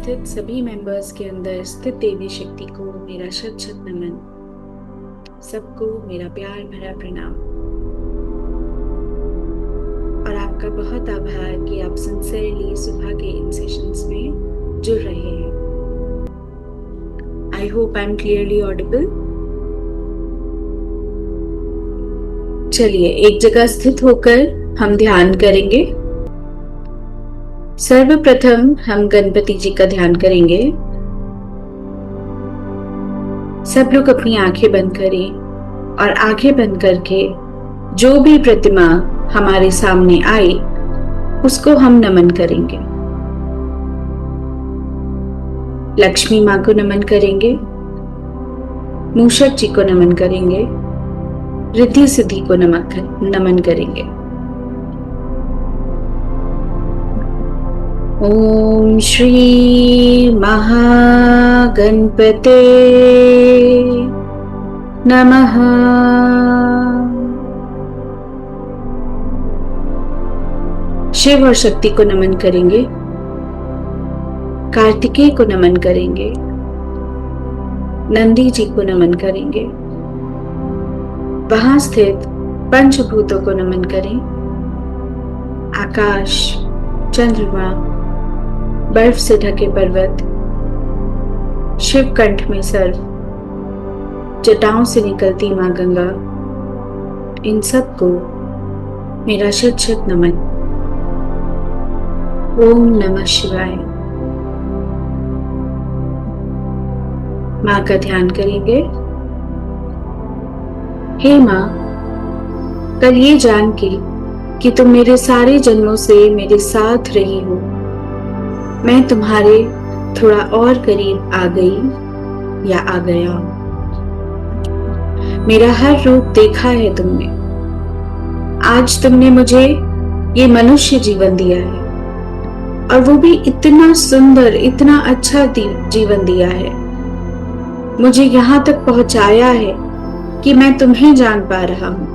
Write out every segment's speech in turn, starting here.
स्थित सभी मेंबर्स के अंदर स्थित देवी शक्ति को मेरा शत शत नमन। सबको मेरा प्यार भरा प्रणाम और आपका बहुत आभार कि आप सिंसियरली सुबह के इन सेशंस में जुड़ रहे हैं। I hope I am clearly Audible. चलिए एक जगह स्थित होकर हम ध्यान करेंगे। सर्वप्रथम हम गणपति जी का ध्यान करेंगे। सब लोग अपनी आंखें बंद करें और आंखें बंद करके जो भी प्रतिमा हमारे सामने आए उसको हम नमन करेंगे। लक्ष्मी माँ को नमन करेंगे, मूषक जी को नमन करेंगे, रिद्धि सिद्धि को नमन करेंगे। ओम श्री महागणपते नमः। शिव और शक्ति को नमन करेंगे, कार्तिकेय को नमन करेंगे, नंदी जी को नमन करेंगे, वहां स्थित पंचभूतों को नमन करें। आकाश, चंद्रमा, बर्फ से ढके पर्वत, शिवकंठ में सर्प, जटाओं से निकलती मां गंगा, इन सब को मेरा शत शत नमन। ओम नमः शिवाय। मां का ध्यान करेंगे। हे मां, कल ये जान के कि तुम मेरे सारे जन्मों से मेरे साथ रही हो, मैं तुम्हारे थोड़ा और करीब आ गई या आ गया। मेरा हर रूप देखा है तुमने। आज तुमने मुझे ये मनुष्य जीवन दिया है और वो भी इतना सुंदर, इतना अच्छा जीवन दिया है। मुझे यहाँ तक पहुंचाया है कि मैं तुम्हें जान पा रहा हूं,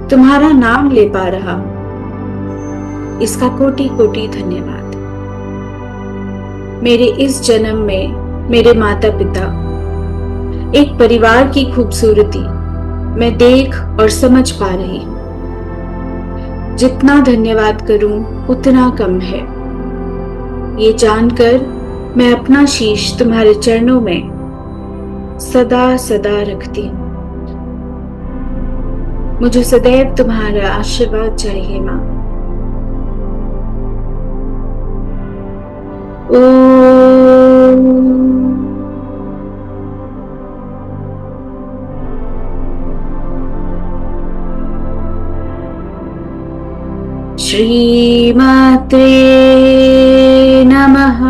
तुम्हारा नाम ले पा रहा हूं। इसका कोटि कोटि धन्यवाद। मेरे इस जन्म में मेरे माता पिता, एक परिवार की खूबसूरती मैं देख और समझ पा रही हूं। जितना धन्यवाद करूं उतना कम है। ये जानकर मैं अपना शीश तुम्हारे चरणों में सदा सदा रखती हूं। मुझे सदैव तुम्हारा आशीर्वाद चाहिए मां। ओम श्री मात्रे नमः।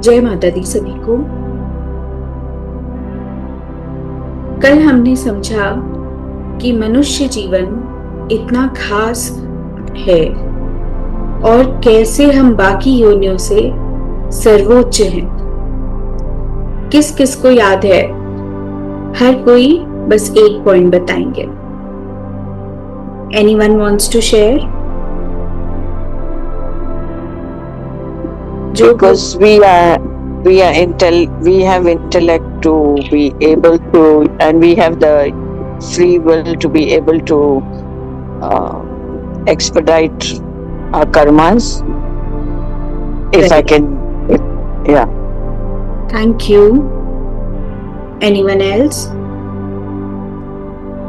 जय माता दी सभी को। कल हमने समझा कि मनुष्य जीवन इतना खास है और कैसे हम बाकी योनियों से सर्वोच्च हैं। किस किस को याद है? हर कोई बस एक पॉइंट बताएंगे। Anyone wants to share? Because we have intellect to be able to, and we have the free will to be able to expedite our karmas. If I can, yeah. Thank you. Anyone else?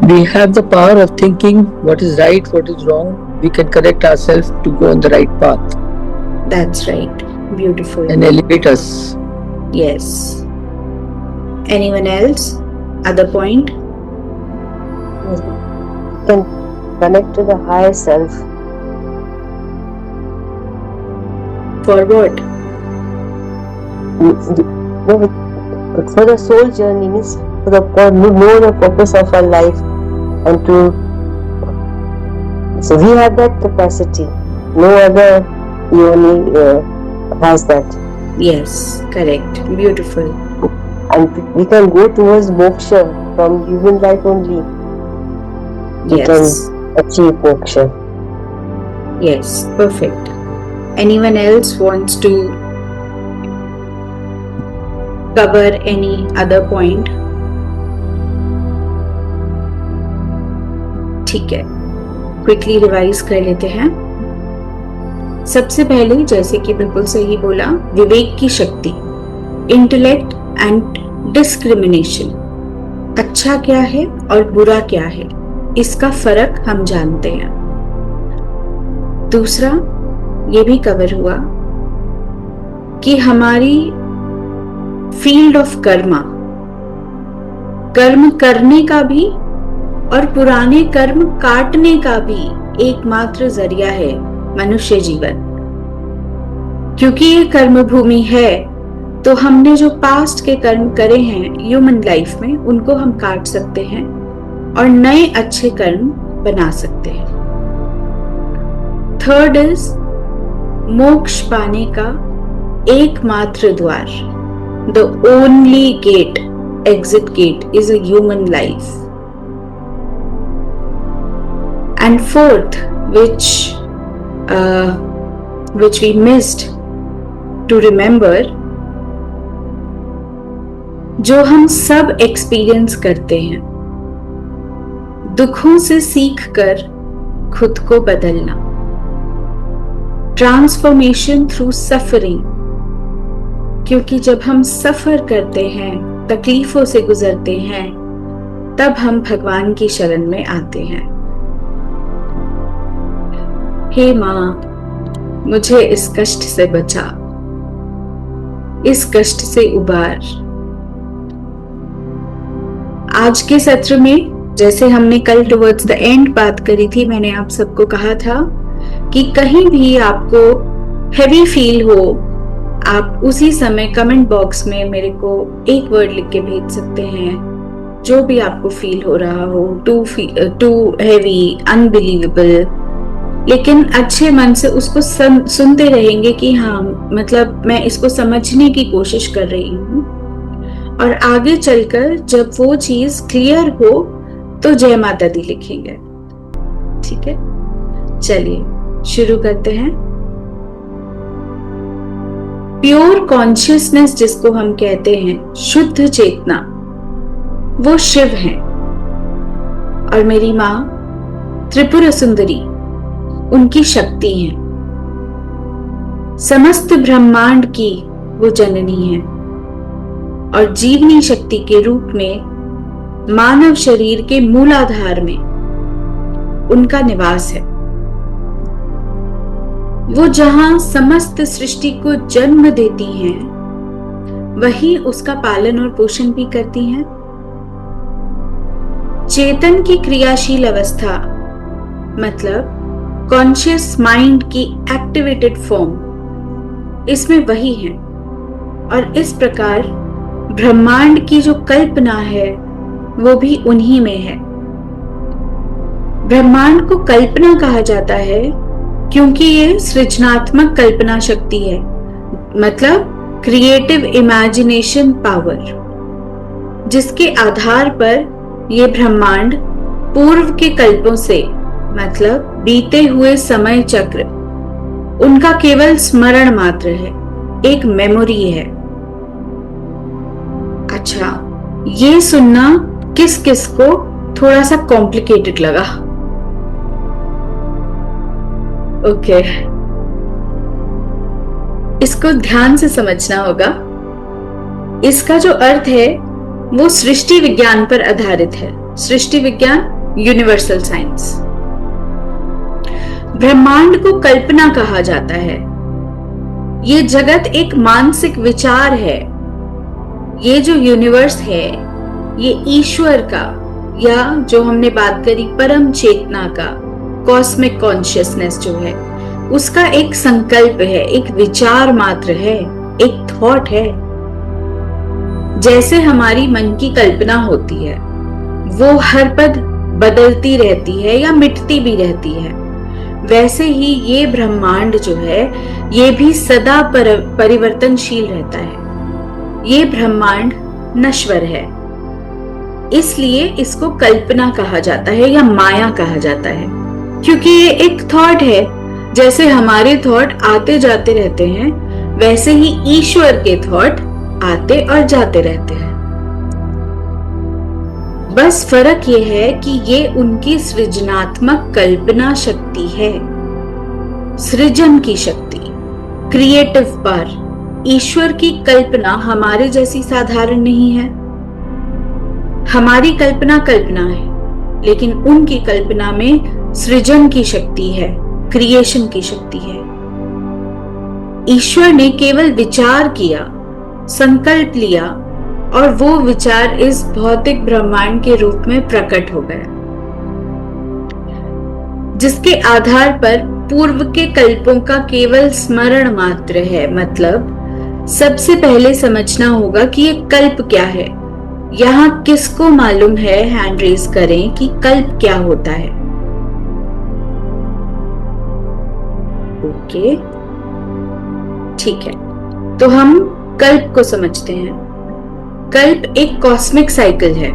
We have the power of thinking what is right, what is wrong. We can correct ourselves to go on the right path. That's right. Beautiful. And elevate us. Yes. Anyone else? Other point? Can connect to the higher self. For what? for the soul journey means for the know the purpose of our life, and to so we have that capacity. No other yoni has that. Yes, correct. Beautiful. And we can go towards moksha from human life only. We Yes. can achieve moksha. Yes, perfect. Anyone else wants to cover any other point? ठीक है, quickly revise कर लेते हैं। सबसे पहले, जैसे कि बिल्कुल सही बोला, विवेक की शक्ति, इंटेलेक्ट एंड डिस्क्रिमिनेशन, अच्छा क्या है और बुरा क्या है, इसका फर्क हम जानते हैं। दूसरा, ये भी कवर हुआ कि हमारी फील्ड ऑफ कर्मा, कर्म करने का भी और पुराने कर्म काटने का भी एकमात्र जरिया है मनुष्य जीवन। क्योंकि ये कर्म भूमि है, तो हमने जो पास्ट के कर्म करे हैं ह्यूमन लाइफ में, उनको हम काट सकते हैं और नए अच्छे कर्म बना सकते हैं। थर्ड इज, मोक्ष पाने का एकमात्र द्वार, the only gate, exit gate is a human life. And fourth, which we missed to remember, जो हम सब एक्सपीरियंस करते हैं, दुखों से सीख कर खुद को बदलना, ट्रांसफॉर्मेशन थ्रू सफरिंग। क्योंकि जब हम सफर करते हैं, तकलीफों से गुजरते हैं, तब हम भगवान की शरण में आते हैं। हे माँ, मुझे इस कष्ट से बचा, इस कष्ट से उबार। आज के सत्र में, जैसे हमने कल टुवर्ड्स द एंड बात करी थी, मैंने आप सबको कहा था कि कहीं भी आपको हैवी फील हो, आप उसी समय कमेंट बॉक्स में मेरे को एक वर्ड लिख के भेज सकते हैं, जो भी आपको फील हो रहा हो, टू हैवी, अनबिलीवेबल, लेकिन अच्छे मन से उसको सुनते रहेंगे कि हाँ, मतलब मैं इसको समझने की कोशिश कर रही हूँ, और आगे चलकर जब वो चीज क्लियर हो तो जय माता दी लिखेंगे। ठीक है, चलिए शुरू करते हैं। प्योर कॉन्शियसनेस जिसको हम कहते हैं, शुद्ध चेतना, वो शिव हैं, और मेरी माँ त्रिपुरा सुंदरी उनकी शक्ति है। समस्त ब्रह्मांड की वो जननी है, और जीवनी शक्ति के रूप में मानव शरीर के मूलाधार में उनका निवास है। वो जहां समस्त सृष्टि को जन्म देती हैं, वहीं उसका पालन और पोषण भी करती हैं। चेतन की क्रियाशील अवस्था मतलब कॉन्शियस माइंड की एक्टिवेटेड फॉर्म, इसमें वही है। और इस प्रकार ब्रह्मांड की जो कल्पना है वो भी उन्हीं में है। ब्रह्मांड को कल्पना कहा जाता है क्योंकि ये सृजनात्मक कल्पना शक्ति है, मतलब क्रिएटिव इमेजिनेशन पावर, जिसके आधार पर ये ब्रह्मांड पूर्व के कल्पों से, मतलब बीते हुए समय चक्र, उनका केवल स्मरण मात्र है, एक मेमोरी है। अच्छा, ये सुनना किस किस को थोड़ा सा कॉम्प्लिकेटेड लगा? ओके, इसको ध्यान से समझना होगा। इसका जो अर्थ है वो सृष्टि विज्ञान पर आधारित है। सृष्टि विज्ञान, यूनिवर्सल साइंस। ब्रह्मांड को कल्पना कहा जाता है। ये जगत एक मानसिक विचार है। ये जो यूनिवर्स है, ये ईश्वर का, या जो हमने बात करी परम चेतना का, कॉस्मिक कॉन्शियसनेस जो है, उसका एक संकल्प है, एक विचार मात्र है, एक थॉट है। जैसे हमारी मन की कल्पना होती है वो हर पल बदलती रहती है या मिटती भी रहती है, वैसे ही ये ब्रह्मांड जो है ये भी सदा परिवर्तनशील रहता है। ये ब्रह्मांड नश्वर है, इसलिए इसको कल्पना कहा जाता है या माया कहा जाता है, क्योंकि ये एक थॉट है। जैसे हमारे थॉट आते जाते रहते हैं, वैसे ही ईश्वर के थॉट आते और जाते रहते हैं। बस फर्क ये है कि ये उनकी सृजनात्मक कल्पना शक्ति है, सृजन की शक्ति, क्रिएटिव पावर। ईश्वर की कल्पना हमारे जैसी साधारण नहीं है। हमारी कल्पना कल्पना है, लेकिन उनकी कल्पना में सृजन की शक्ति है, क्रिएशन की शक्ति है। ईश्वर ने केवल विचार किया, संकल्प लिया और वो विचार इस भौतिक ब्रह्मांड के रूप में प्रकट हो गया, जिसके आधार पर पूर्व के कल्पों का केवल स्मरण मात्र है। मतलब सबसे पहले समझना होगा कि ये कल्प क्या है। यहाँ किसको मालूम है, हैंड रेज करें कि कल्प क्या होता है। ओके, ठीक है, तो हम कल्प को समझते हैं। कल्प एक कॉस्मिक साइकिल है।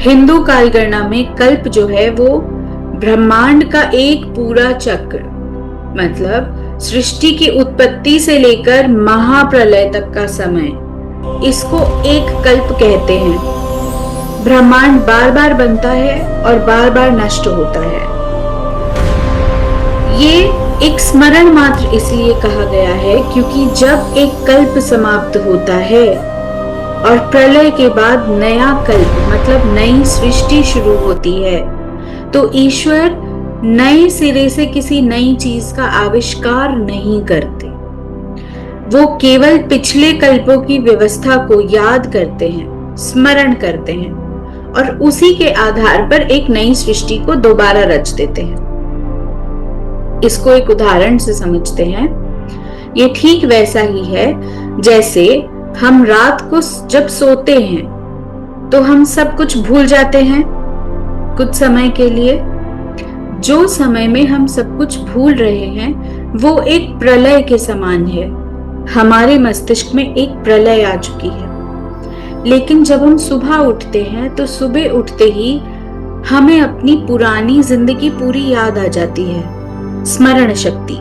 हिंदू कालगणना में कल्प जो है वो ब्रह्मांड का एक पूरा चक्र, मतलब सृष्टि की उत्पत्ति से लेकर महाप्रलय तक का समय, इसको एक कल्प कहते हैं। ब्रह्मांड बार बार बनता है और बार बार नष्ट होता है। ये एक स्मरण मात्र इसलिए कहा गया है क्योंकि जब एक कल्प समाप्त होता है और प्रलय के बाद नया कल्प मतलब नई सृष्टि शुरू होती है, तो ईश्वर नए सिरे से किसी नई चीज का आविष्कार नहीं करते। वो केवल पिछले कल्पों की व्यवस्था को याद करते हैं, स्मरण करते हैं और उसी के आधार पर एक नई सृष्टि को दोबारा रच देते हैं। इसको एक उदाहरण से समझते हैं। ये ठीक वैसा ही है जैसे हम रात को जब सोते हैं तो हम सब कुछ भूल जाते हैं कुछ समय के लिए। जो समय में हम सब कुछ भूल रहे हैं वो एक प्रलय के समान है। हमारे मस्तिष्क में एक प्रलय आ चुकी है, लेकिन जब हम सुबह उठते हैं तो सुबह उठते ही हमें अपनी पुरानी जिंदगी पूरी याद आ जाती है। स्मरण शक्ति,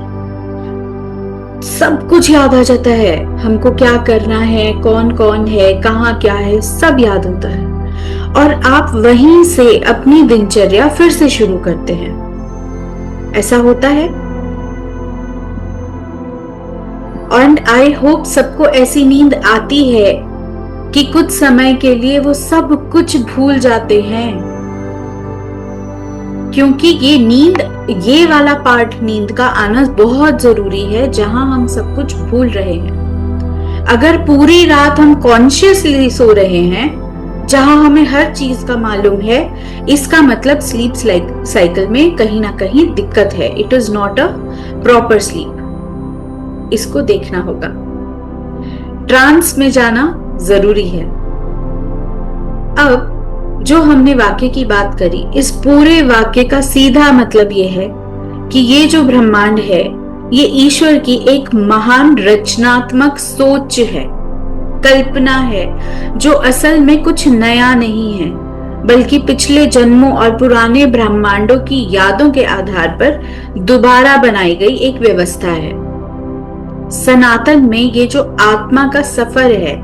सब कुछ याद आ जाता है। हमको क्या करना है, कौन कौन है, कहाँ क्या है, सब याद होता है और आप वहीं से अपनी दिनचर्या फिर से शुरू करते हैं। ऐसा होता है और आई होप सबको ऐसी नींद आती है कि कुछ समय के लिए वो सब कुछ भूल जाते हैं, क्योंकि ये नींद, ये वाला पार्ट नींद का आना बहुत जरूरी है जहां हम सब कुछ भूल रहे हैं। अगर पूरी रात हम कॉन्शियसली सो रहे हैं जहां हमें हर चीज का मालूम है, इसका मतलब स्लीप साइकिल में कहीं ना कहीं दिक्कत है। It is not a proper sleep. इसको देखना होगा। ट्रांस में जाना जरूरी है। अब जो हमने वाक्य की बात करी, इस पूरे वाक्य का सीधा मतलब यह है कि ये जो ब्रह्मांड है ये ईश्वर की एक महान रचनात्मक सोच है, कल्पना है, जो असल में कुछ नया नहीं है बल्कि पिछले जन्मों और पुराने ब्रह्मांडों की यादों के आधार पर दोबारा बनाई गई एक व्यवस्था है। सनातन में ये जो आत्मा का सफर है,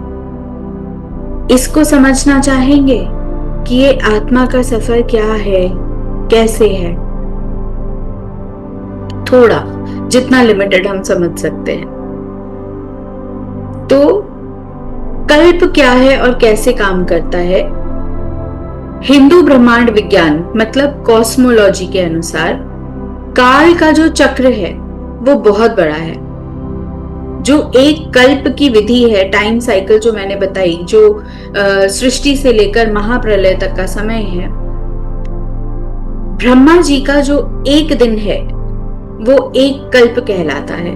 इसको समझना चाहेंगे कि ये आत्मा का सफर क्या है, कैसे है। थोड़ा, जितना लिमिटेड हम समझ सकते हैं। तो कल्प क्या है और कैसे काम करता है? हिंदू ब्रह्मांड विज्ञान मतलब कॉस्मोलॉजी के अनुसार काल का जो चक्र है वो बहुत बड़ा है। जो एक कल्प की विधि है, टाइम साइकिल जो मैंने बताई, जो सृष्टि से लेकर महाप्रलय तक का समय है, ब्रह्मा जी का जो एक दिन है वो एक कल्प कहलाता है।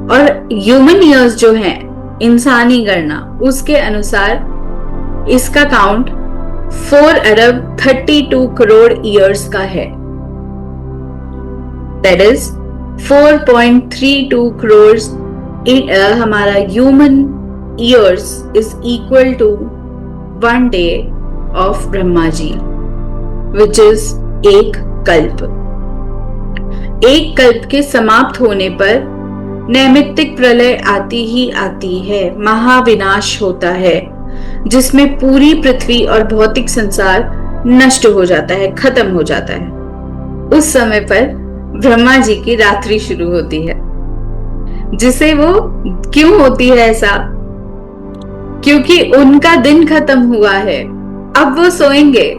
और ह्यूमन ईयर्स जो हैं इंसानी गणना, उसके अनुसार इसका काउंट 4 अरब 32 करोड़ ईयर्स का है। दैट इज 4.32 करोड़ हमारा human years is equal to 1 day of Brahma ji, which is एक कल्प। एक कल्प के समाप्त होने पर नैमित्तिक प्रलय आती ही आती है, महाविनाश होता है, जिसमें पूरी पृथ्वी और भौतिक संसार नष्ट हो जाता है, खत्म हो जाता है। उस समय पर ब्रह्मा जी की रात्रि शुरू होती है, जिसे वो क्यों होती है ऐसा? क्योंकि उनका दिन खत्म हुआ है, अब वो सोएंगे,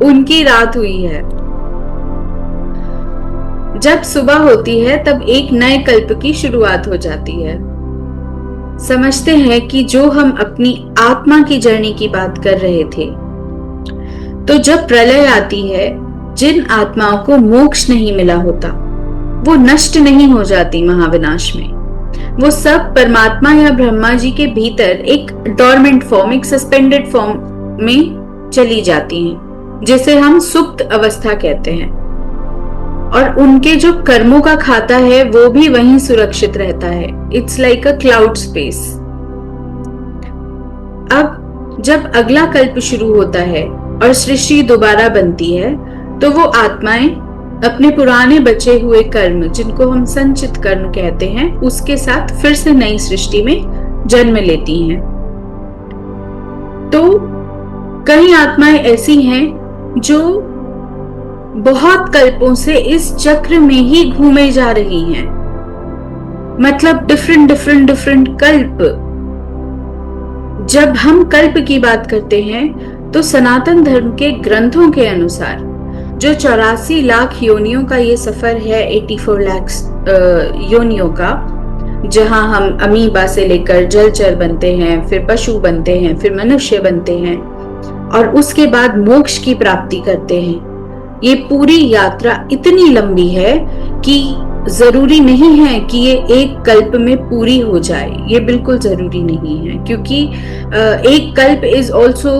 उनकी रात हुई है। जब सुबह होती है तब एक नए कल्प की शुरुआत हो जाती है। समझते हैं कि जो हम अपनी आत्मा की जर्नी की बात कर रहे थे, तो जब प्रलय आती है, जिन आत्माओं को मोक्ष नहीं मिला होता वो नष्ट नहीं हो जाती महाविनाश में, वो सब परमात्मा या ब्रह्मा जी के भीतर एक डोरमेंट फॉर्म, एक सस्पेंडेड फॉर्म में चली जाती हैं, जिसे हम सुप्त अवस्था कहते हैं। और उनके जो कर्मों का खाता है वो भी वहीं सुरक्षित रहता है। It's like a cloud space. अब जब अगला कल्प शुरू होता है और सृष्टि दोबारा बनती है, तो वो आत्माएं अपने पुराने बचे हुए कर्म, जिनको हम संचित कर्म कहते हैं, उसके साथ फिर से नई सृष्टि में जन्म लेती हैं। तो कई आत्माएं ऐसी हैं जो बहुत कल्पों से इस चक्र में ही घूमे जा रही हैं, मतलब डिफरेंट कल्प। जब हम कल्प की बात करते हैं तो सनातन धर्म के ग्रंथों के अनुसार जो 84 लाख योनियों का ये सफर है, 84 लाख योनियों का, जहां हम अमीबा से लेकर जलचर बनते हैं, फिर पशु बनते हैं, फिर मनुष्य बनते हैं और उसके बाद मोक्ष की प्राप्ति करते हैं। ये पूरी यात्रा इतनी लंबी है कि जरूरी नहीं है कि ये एक कल्प में पूरी हो जाए, ये बिल्कुल जरूरी नहीं है, क्योंकि एक कल्प इज ऑल्सो,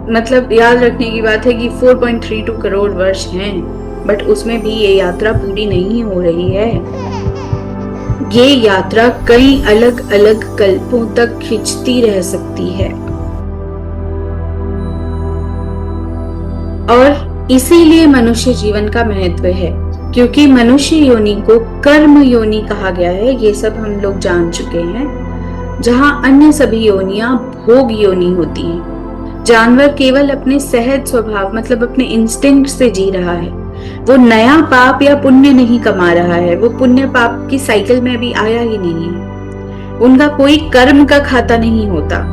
मतलब याद रखने की बात है कि 4.32 करोड़ वर्ष हैं, बट उसमें भी ये यात्रा पूरी नहीं हो रही है। ये यात्रा कई अलग अलग कल्पों तक खिंचती रह सकती है और इसीलिए मनुष्य जीवन का महत्व है, क्योंकि मनुष्य योनि को कर्म योनि कहा गया है। ये सब हम लोग जान चुके हैं। जहां अन्य सभी योनियां भोग योनि होती हैं। जानवर केवल अपने सहज स्वभाव, मतलब अपने इंस्टिंक्ट से जी रहा है। वो नया पाप या पुण्य नहीं कमा रहा है, वो पुण्य पाप की साइकिल में भी आया ही नहीं है। उनका कोई कर्म का खाता नहीं होता।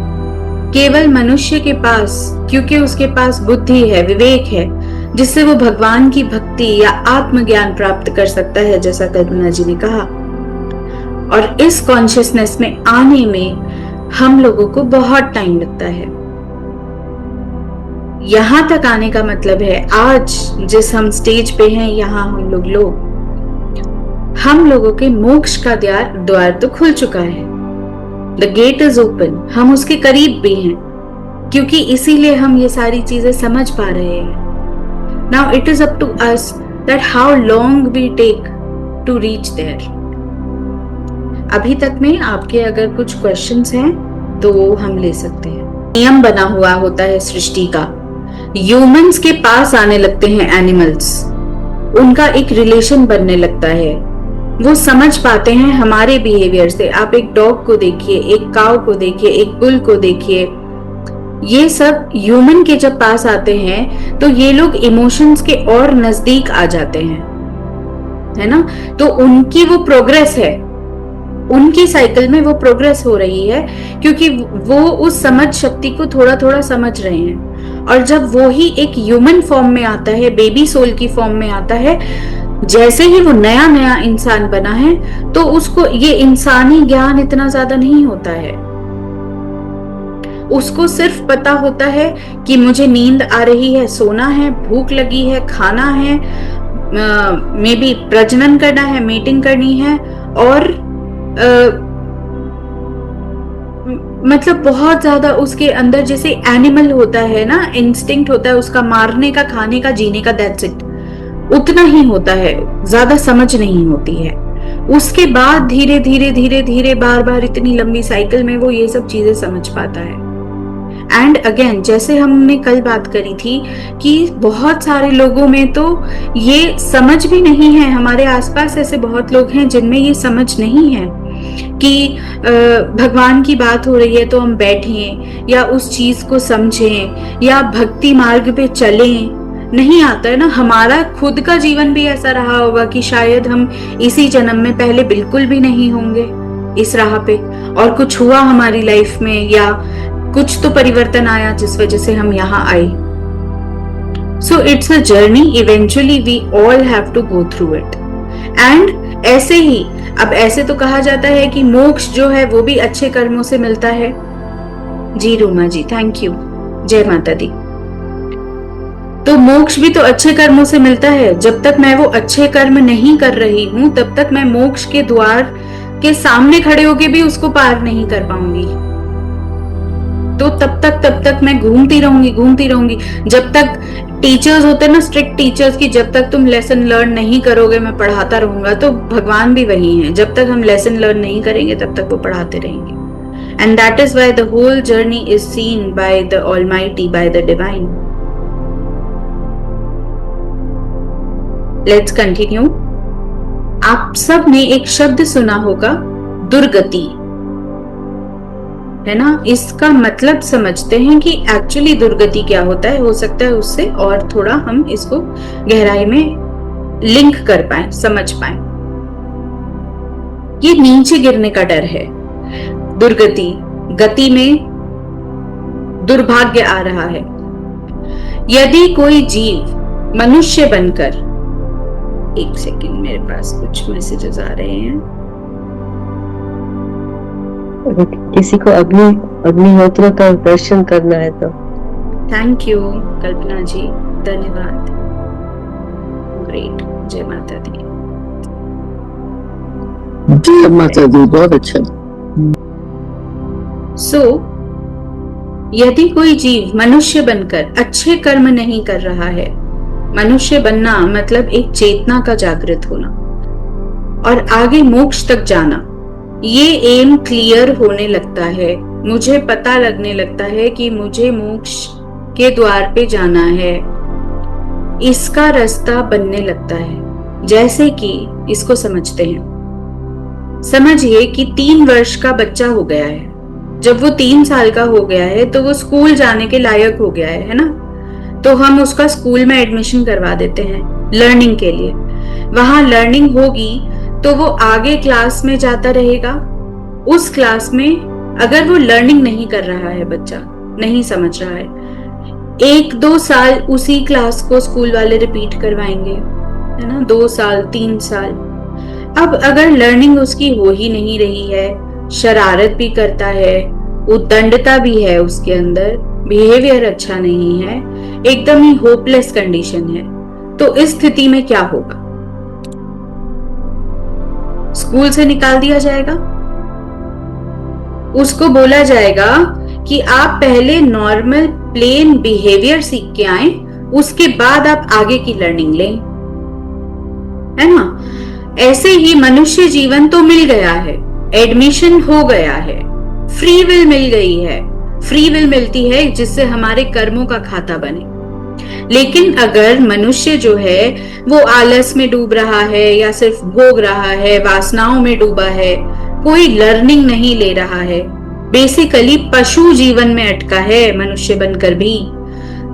केवल मनुष्य के पास, क्योंकि उसके पास बुद्धि है, विवेक है, जिससे वो भगवान की भक्ति या आत्मज्ञान प्राप्त कर सकता है, जैसा कल्पना जी ने कहा। और इस कॉन्शियसनेस में आने में हम लोगों को बहुत टाइम लगता है। यहां तक आने का मतलब है, आज जिस हम स्टेज पे हैं, यहां हम लोगों के मोक्ष का द्वार तो खुल चुका है। The gate is open. हम उसके करीब भी हैं, क्योंकि इसीलिए हम ये सारी चीजें समझ पा रहे हैं। Now it is up to us that how long we take to reach there. अभी तक में आपके अगर कुछ क्वेश्चंस हैं तो वो हम ले सकते हैं। नियम बना हुआ होता है सृष्टि का। ह्यूमंस के पास आने लगते हैं एनिमल्स, उनका एक रिलेशन बनने लगता है। वो समझ पाते हैं हमारे बिहेवियर से। आप एक डॉग को देखिए, एक काऊ को देखिए, एक बुल को देखिए। ये सब ह्यूमन के जब पास आते हैं तो ये लोग इमोशंस के और नजदीक आ जाते हैं, है ना। तो उनकी वो प्रोग्रेस है, उनकी साइकिल में वो प्रोग्रेस हो रही है, क्योंकि वो उस समझ शक्ति को थोड़ा थोड़ा समझ रहे हैं। और जब वो ही एक ह्यूमन फॉर्म में आता है, बेबी सोल की फॉर्म में आता है, जैसे ही वो नया नया इंसान बना है, तो उसको ये इंसानी ज्ञान इतना ज्यादा नहीं होता है। उसको सिर्फ पता होता है कि मुझे नींद आ रही है, सोना है, भूख लगी है, खाना है, मे बी प्रजनन करना है, मीटिंग करनी है, और मतलब बहुत ज्यादा उसके अंदर जैसे एनिमल होता है ना, इंस्टिंक्ट होता है उसका, मारने का, खाने का, जीने का, दैट्स इट, उतना ही होता है, ज्यादा समझ नहीं होती है। उसके बाद धीरे धीरे धीरे धीरे बार बार इतनी लंबी साइकिल में वो ये सब चीजें समझ पाता है। एंड अगेन, जैसे हमने कल बात करी थी कि बहुत सारे लोगों में तो ये समझ भी नहीं है, हमारे आसपास ऐसे बहुत लोग हैं जिनमें ये समझ नहीं है कि भगवान की बात हो रही है तो हम बैठें या उस चीज को समझें या भक्ति मार्ग पे चलें। नहीं आता है ना। हमारा खुद का जीवन भी ऐसा रहा होगा कि शायद हम इसी जन्म में पहले बिल्कुल भी नहीं होंगे इस राह पे, और कुछ हुआ हमारी लाइफ में या कुछ तो परिवर्तन आया जिस वजह से हम यहाँ आए। So it's a journey, eventually we all have to go through it. And ऐसे ही, अब ऐसे तो कहा जाता है कि मोक्ष जो है वो भी अच्छे कर्मों से मिलता है। जी रूमा जी, थैंक यू, जय माता दी। तो मोक्ष भी तो अच्छे कर्मों से मिलता है। जब तक मैं वो अच्छे कर्म नहीं कर रही हूं तब तक मैं मोक्ष के द्वार के सामने खड़े होके भी उसको पार नहीं कर पाऊंगी। तो तब तक मैं घूमती रहूंगी। जब तक टीचर्स होते हैं ना, स्ट्रिक्ट टीचर्स की, जब तक तुम लेसन लर्न नहीं करोगे मैं पढ़ाता रहूंगा, तो भगवान भी वही हैं, जब तक हम लेसन लर्न नहीं करेंगे तब तक वो पढ़ाते रहेंगे। And that is why the whole journey is seen by the almighty, by the divine. Let's continue. आप सब ने एक शब्द सुना होगा, दुर्गति, है ना। इसका मतलब समझते हैं कि एक्चुअली दुर्गति क्या होता है। हो सकता है उससे और थोड़ा हम इसको गहराई में लिंक कर पाए, समझ पाए। ये नीचे गिरने का डर है। दुर्गति, गति में दुर्भाग्य आ रहा है। यदि कोई जीव मनुष्य बनकर, एक सेकंड, मेरे पास कुछ मैसेजेस आ रहे हैं। किसी को अग्निहोत्र का दर्शन करना है तो थैंक यू कल्पना जी, धन्यवाद, ग्रेट, जय माता दी। जय माता दी, बहुत अच्छा। सो यदि कोई जीव मनुष्य बनकर अच्छे कर्म नहीं कर रहा है, मनुष्य बनना मतलब एक चेतना का जागृत होना और आगे मोक्ष तक जाना, ये एम क्लियर होने लगता है, मुझे पता लगने लगता है कि मुझे मोक्ष के द्वार पे जाना है, इसका रास्ता बनने लगता है। जैसे कि इसको समझते हैं, समझिए कि 3 वर्ष का बच्चा हो गया है। जब वो 3 साल का हो गया है तो वो स्कूल जाने के लायक हो गया है ना। तो हम उसका स्कूल में एडमिशन करवा देते हैं लर्निंग के लिए। वहां लर्निंग होगी तो वो आगे क्लास में जाता रहेगा। उस क्लास में अगर वो लर्निंग नहीं कर रहा है, बच्चा नहीं समझ रहा है, 1-2 साल उसी क्लास को स्कूल वाले रिपीट करवाएंगे, है ना, 2 साल 3 साल। अब अगर लर्निंग उसकी हो ही नहीं रही है, शरारत भी करता है, उद्दंडता भी है उसके अंदर, बिहेवियर अच्छा नहीं है, एकदम ही होपलेस कंडीशन है, तो इस स्थिति में क्या होगा? स्कूल से निकाल दिया जाएगा। उसको बोला जाएगा कि आप पहले नॉर्मल प्लेन बिहेवियर सीख के आए, उसके बाद आप आगे की लर्निंग लें, है ना। ऐसे ही मनुष्य जीवन तो मिल गया है, एडमिशन हो गया है, फ्री विल मिल गई है। फ्री विल मिलती है जिससे हमारे कर्मों का खाता बने। लेकिन अगर मनुष्य जो है वो आलस में डूब रहा है या सिर्फ भोग रहा है, वासनाओं में डूबा है, कोई लर्निंग नहीं ले रहा है, बेसिकली पशु जीवन में अटका है मनुष्य बनकर भी,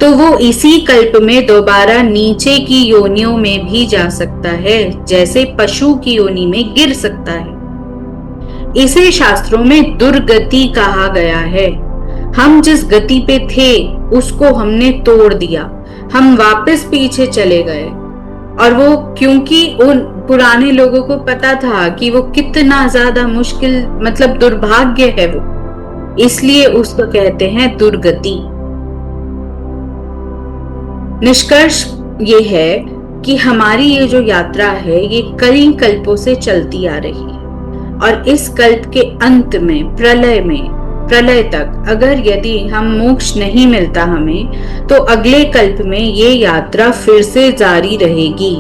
तो वो इसी कल्प में दोबारा नीचे की योनियों में भी जा सकता है, जैसे पशु की योनि में गिर सकता है। इसे शास्त्रों में दुर्गति कहा गया है। हम जिस गति पे थे उसको हमने तोड़ दिया, हम वापस पीछे चले गए। और वो क्योंकि उन पुराने लोगों को पता था कि वो कितना ज्यादा मुश्किल, मतलब दुर्भाग्य है वो, इसलिए उसको कहते हैं दुर्गति। निष्कर्ष ये है कि हमारी ये जो यात्रा है ये कई कल्पों से चलती आ रही है, और इस कल्प के अंत में, प्रलय में, प्रलय तक, अगर यदि हम मोक्ष नहीं मिलता हमें, तो अगले कल्प में ये यात्रा फिर से जारी रहेगी।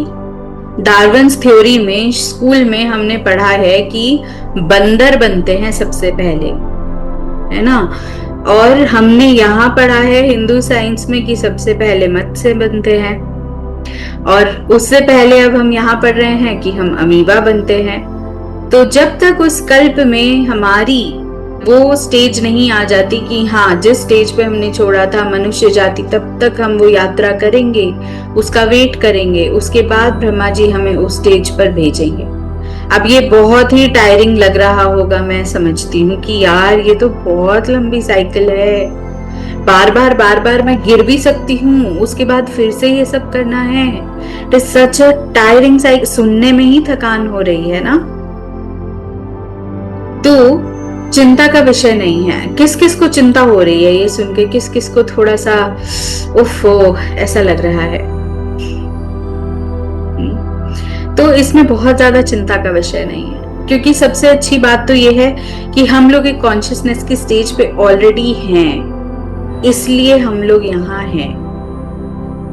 डार्विन्स थ्योरी में स्कूल में हमने पढ़ा है कि बंदर बनते हैं सबसे पहले, है ना, और हमने यहाँ पढ़ा है हिंदू साइंस में कि सबसे पहले मत्स्य बनते हैं, और उससे पहले अब हम यहाँ पढ़ रहे हैं कि हम अमीबा बनते हैं। तो जब तक उस कल्प में हमारी वो स्टेज नहीं आ जाती कि हाँ, जिस स्टेज पे हमने छोड़ा था मनुष्य जाति, तब तक हम वो यात्रा करेंगे, उसका वेट करेंगे, उसके बाद ब्रह्मा जी हमें उस स्टेज पर भेजेंगे। अब ये बहुत ही टायरिंग लग रहा होगा, मैं समझती हूँ कि यार ये तो बहुत लंबी साइकिल है, बार बार मैं गिर भी सकती हूँ, उसके बाद फिर से ये सब करना है। It is such a tiring cycle, सुनने में ही थकान हो रही है ना। तो चिंता का विषय नहीं है। किस किस को चिंता हो रही है ये सुन के, किस किस को थोड़ा सा उफ ऐसा लग रहा है। तो इसमें बहुत ज्यादा चिंता का विषय नहीं है, क्योंकि सबसे अच्छी बात तो ये है कि हम लोग एक कॉन्शियसनेस की स्टेज पे ऑलरेडी हैं, इसलिए हम लोग यहाँ हैं।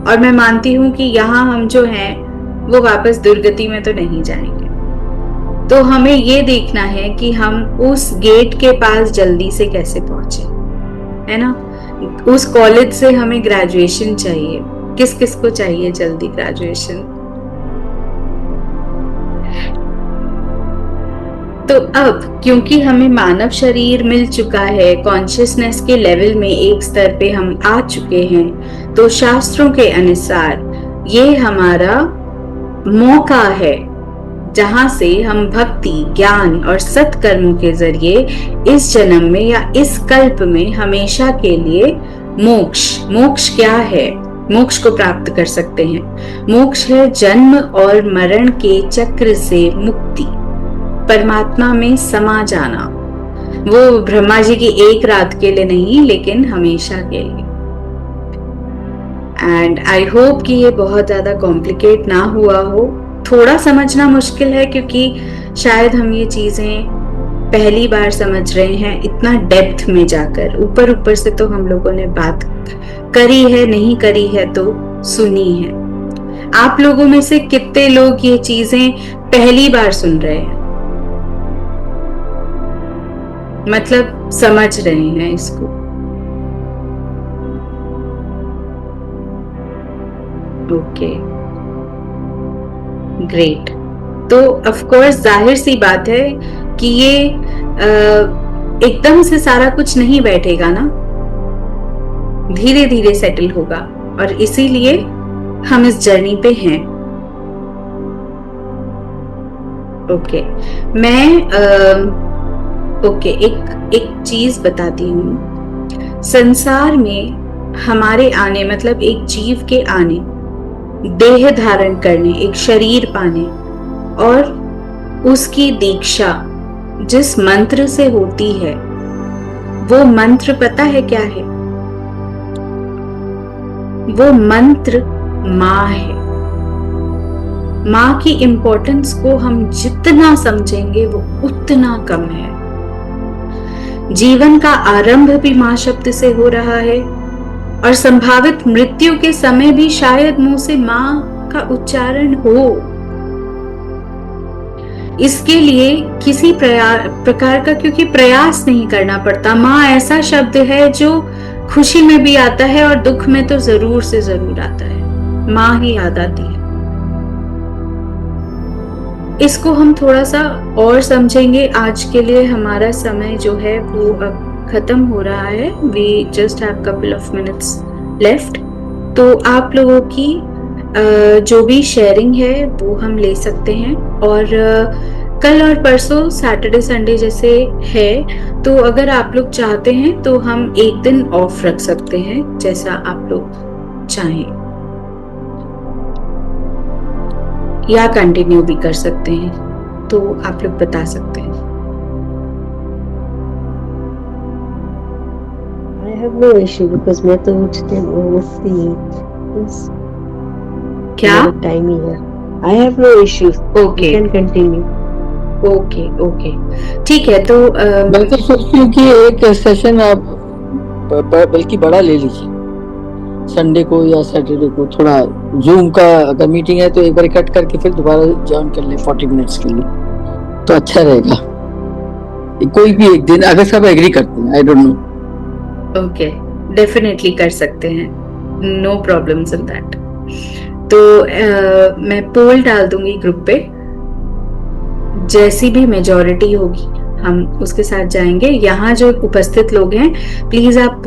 और मैं मानती हूँ कि यहाँ हम जो हैं वो वापस दुर्गति में तो नहीं जाएंगे। तो हमें ये देखना है कि हम उस गेट के पास जल्दी से कैसे पहुंचे, है ना। उस कॉलेज से हमें ग्रेजुएशन चाहिए, किस किस को चाहिए जल्दी ग्रेजुएशन। तो अब क्योंकि हमें मानव शरीर मिल चुका है, कॉन्शियसनेस के लेवल में एक स्तर पे हम आ चुके हैं, तो शास्त्रों के अनुसार ये हमारा मौका है जहां से हम भक्ति, ज्ञान और सत्कर्मों के जरिए इस जन्म में या इस कल्प में हमेशा के लिए मोक्ष क्या है, मोक्ष को प्राप्त कर सकते हैं। मोक्ष है जन्म और मरण के चक्र से मुक्ति, परमात्मा में समा जाना। वो ब्रह्मा जी की एक रात के लिए नहीं, लेकिन हमेशा के लिए। एंड आई होप कि ये बहुत ज्यादा कॉम्प्लिकेट ना हुआ हो। थोड़ा समझना मुश्किल है क्योंकि शायद हम ये चीजें पहली बार समझ रहे हैं, इतना डेप्थ में जाकर। ऊपर से तो हम लोगों ने बात करी है, नहीं करी है तो सुनी है। आप लोगों में से कितने लोग ये चीजें पहली बार सुन रहे हैं, मतलब समझ रहे हैं इसको। Okay, great. तो ऑफ कोर्स जाहिर सी बात है कि ये एकदम से सारा कुछ नहीं बैठेगा ना, धीरे धीरे सेटल होगा, और इसीलिए हम इस जर्नी पे हैं। ओके, मैं ओके एक चीज बताती हूँ। संसार में हमारे आने, मतलब एक जीव के आने, देह धारण करने, एक शरीर पाने और उसकी दीक्षा जिस मंत्र से होती है, वो मंत्र पता है क्या है? वो मंत्र माँ है। माँ की इम्पोर्टेंस को हम जितना समझेंगे वो उतना कम है। जीवन का आरंभ भी माँ शब्द से हो रहा है, और संभावित मृत्यु के समय भी शायद मुंह से माँ का उच्चारण हो। इसके लिए किसी प्रकार का क्योंकि प्रयास नहीं करना पड़ता। माँ ऐसा शब्द है जो खुशी में भी आता है और दुख में तो जरूर से जरूर आता है, माँ ही याद आती है। इसको हम थोड़ा सा और समझेंगे। आज के लिए हमारा समय जो है वो अब खत्म हो रहा है। We just have couple of minutes left. तो आप लोगों की जो भी शेयरिंग है वो हम ले सकते हैं, और कल और परसों सैटरडे संडे जैसे है, तो अगर आप लोग चाहते हैं तो हम एक दिन ऑफ रख सकते हैं, जैसा आप लोग चाहें, या कंटिन्यू भी कर सकते हैं, तो आप लोग बता सकते हैं। I have no issue because मैं तो उठते उठती क्या टाइम ही है। I have no issues. Okay. You can continue. Okay okay, ठीक है। तो मैं तो सोचती हूँ कि एक सेशन आप बल्कि बड़ा ले लीजिए, संडे को या सैटरडे को। थोड़ा जूम का अगर मीटिंग है तो एक बार कट करके फिर दोबारा ज्वाइन कर ले 40 मिनट्स के लिए, तो अच्छा रहेगा। कोई भी एक दिन, अगर सब एग्री करते हैं, I don't know. Okay, definitely कर सकते हैं, नो प्रॉब्लम्स इन दैट। तो मैं पोल डाल दूंगी ग्रुप पे, जैसी भी मेजॉरिटी होगी हम उसके साथ जाएंगे। यहाँ जो उपस्थित लोग हैं, प्लीज आप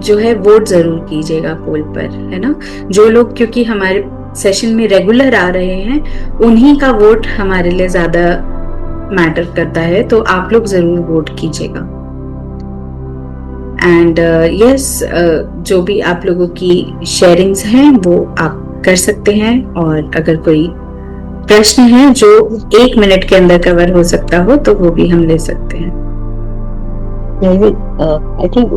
जो है वोट जरूर कीजिएगा पोल पर, है ना। जो लोग क्योंकि हमारे सेशन में रेगुलर आ रहे हैं, उन्हीं का वोट हमारे लिए ज्यादा मैटर करता है, तो आप लोग जरूर वोट कीजिएगा। एंड यस, जो भी आप लोगों की शेयरिंग्स हैं वो आप कर सकते हैं, और अगर कोई प्रश्न है जो 1 मिनट के अंदर कवर हो सकता हो तो वो भी हम ले सकते हैं। आई थिंक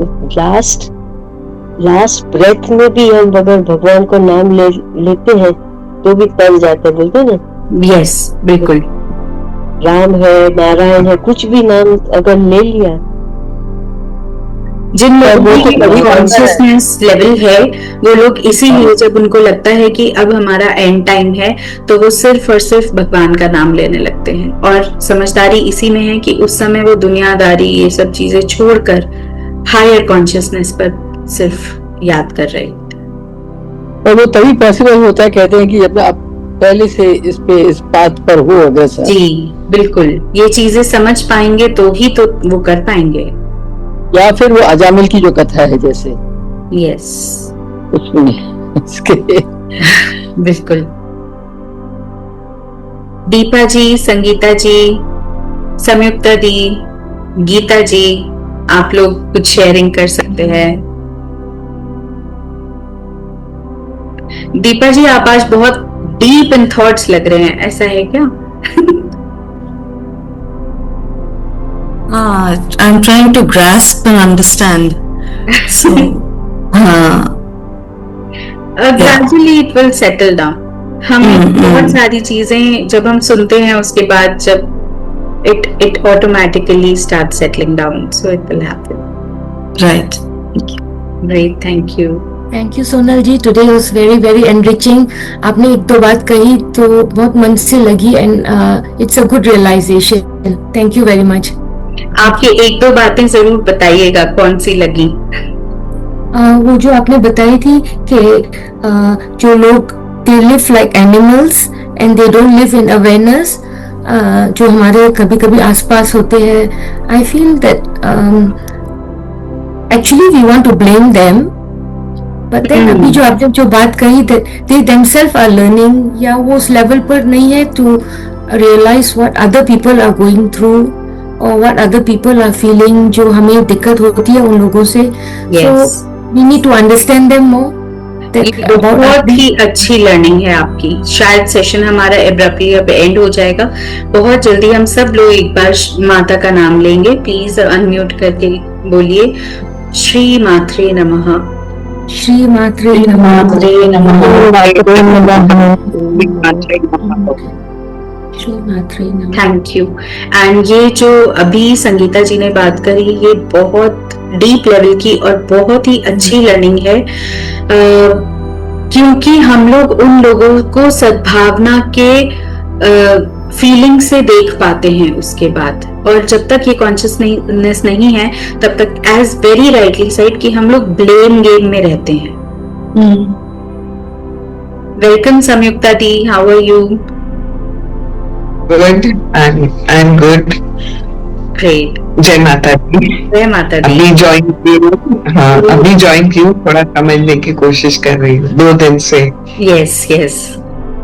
लास्ट ब्रेथ में भी हम अगर भगवान को नाम लेते हैं तो भी तर जाते हैं, बोलते हैं ना। यस, बिल्कुल। राम है, नारायण है, कुछ भी नाम अगर ले लिया, जिन लोगों की कॉन्शियसनेस लेवल है, वो लोग इसीलिए जब उनको लगता है कि अब हमारा एंड टाइम है, तो वो सिर्फ और सिर्फ भगवान का नाम लेने लगते हैं। और समझदारी इसी में है कि उस समय वो दुनियादारी ये सब चीजें छोड़कर हायर कॉन्शियसनेस पर सिर्फ याद कर रहे होते हैं। और वो तभी पॉसिबल होता है, कहते हैं कि जब आप पहले से इस पाथ पर हो अग्रसर। जी बिल्कुल, ये चीजें समझ पाएंगे तो ही तो वो कर पाएंगे। या फिर वो अजामिल की जो कथा है जैसे, यस, उसमें इसके बिल्कुल। दीपा जी, संगीता जी, संयुक्ता दी, गीता जी, आप लोग कुछ शेयरिंग कर सकते हैं। दीपा जी, आप आज बहुत डीप इन थॉट्स लग रहे हैं, ऐसा है क्या? I'm trying to grasp and understand. So, gradually it will settle down. हम बहुत सारी चीजें जब हम सुनते हैं उसके बाद जब it automatically starts settling down, so it will happen. Right. Great, thank you. Thank you Sonal ji, today was very very enriching. आपने एक दो बात कही तो बहुत मन से लगी, and it's a good realisation. Thank you very much. आपकी एक दो बातें जरूर बताइएगा, कौन सी लगी? वो जो आपने बताई थी कि जो लोग they live like animals and they don't live in awareness, जो हमारे कभी कभी आसपास होते हैं, I feel that actually we want to blame them, but then अभी जो आपने जो बात कही that they themselves are learning, या वो उस लेवल पर नहीं है to realise what other people are going through और what other people are feeling, जो हमें दिक्कत होती है उन लोगों से। So we need to understand them more. बहुत ही अच्छी लर्निंग है आपकी। शायद सेशन हमारा एब्रप्टली अब एंड हो जाएगा, बहुत जल्दी हम सब लोग एक बार माता का नाम लेंगे। प्लीज अनम्यूट करके बोलिए, श्री मात्रे नमः। श्री मात्रे नमः। Thank you. एंड ये जो अभी संगीता जी ने बात करी, ये बहुत डीप लेवल की और बहुत ही अच्छी लर्निंग है, क्योंकि हम लोग उन लोगों को सद्भावना के फीलिंग से देख पाते हैं उसके बाद, और जब तक ये कॉन्शियसनेस नहीं है तब तक, एज वेरी राइटली सेड, कि हम लोग ब्लेम गेम में रहते हैं। Welcome Sanyukta di, how are you? Good, I'm good. Great. जय माता दी। जय माता दी। अभी ज्वाइन की, हाँ अभी ज्वाइन की हूँ, थोड़ा समझने की कोशिश कर रही हूँ 2 दिन से। Yes yes,